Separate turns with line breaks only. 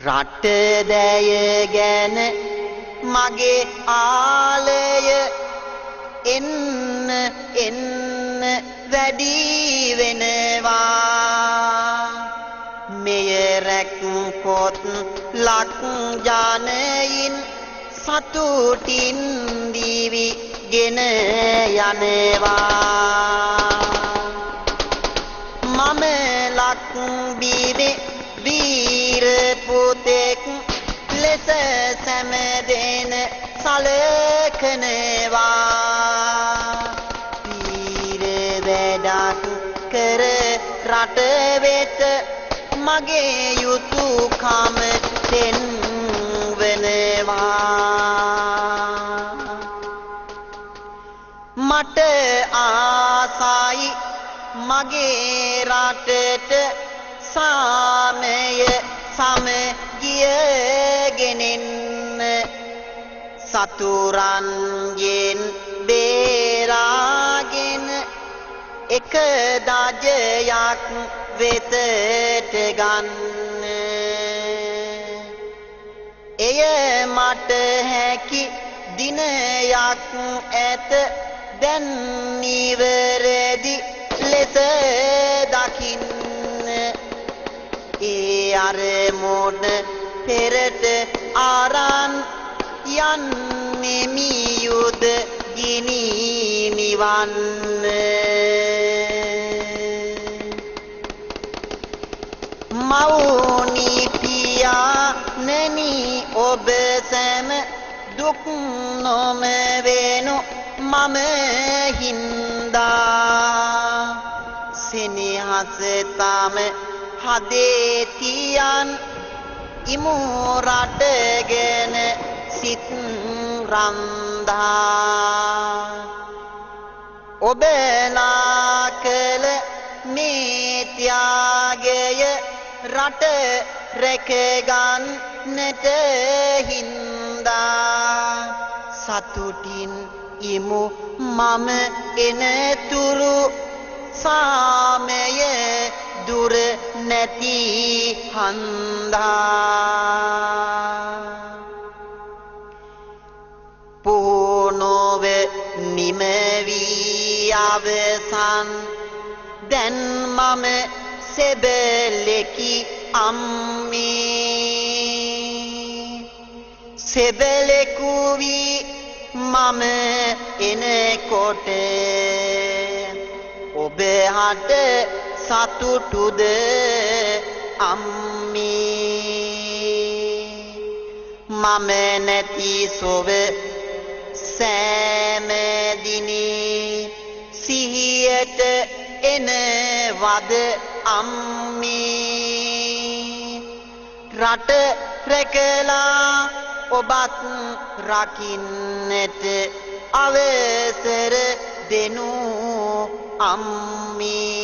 රට දැය ගැන මගේ ආලය එන්න එන්න වැඩි වෙනවා මෙය රැක් පොත් ලක් ජනයින් සතුටින් දිවි ගෙන යනවා මම ලක් බිමේ වීර පුතෙක් ලෙස සැමදෙන සලකනවා වීර වැඩක් කර රට වෙත මගේ යුතුයකම පෙන්වනවා මට ආසයි මගේ රටට සාමය සමගිය ගෙනෙන්න සතුරන්ගෙන් බේරාගෙන එක දජයක් වෙතට ගන්න එය මට හැකි දිනයක් ඇත දැන් නිවැරදි ලෙස දකින්න ඒ අරමුණ පෙරට ආරන් යන්නේ යුද ගිනි නිවන්න මවුනි පියාණනි ඔබ සැම දුක් නොම වෙනු මම හින්දා සෙනෙහස තම හදේ තියන් ඉමු රටගෙන සිත් රන්දා ඔබලා කළ මේ ත්‍යාගය රට රැකගන්නට හින්දා සතුටින් ඉමු මම එනතුරු සාමය දුර නැති හන්දා පොනොව නිමවී අවසන් දැන් මම සෙබලෙකි අම්මේ සෙබලෙකු වී මම එනකොට ඔබ හට සතුටුද අම්මේ මම නැති සොව සෑම දිනේ සිහියට එනවද අම්මේ රට රැකලා ඔබත් රකින්නට අවසර දෙනු අම්මේ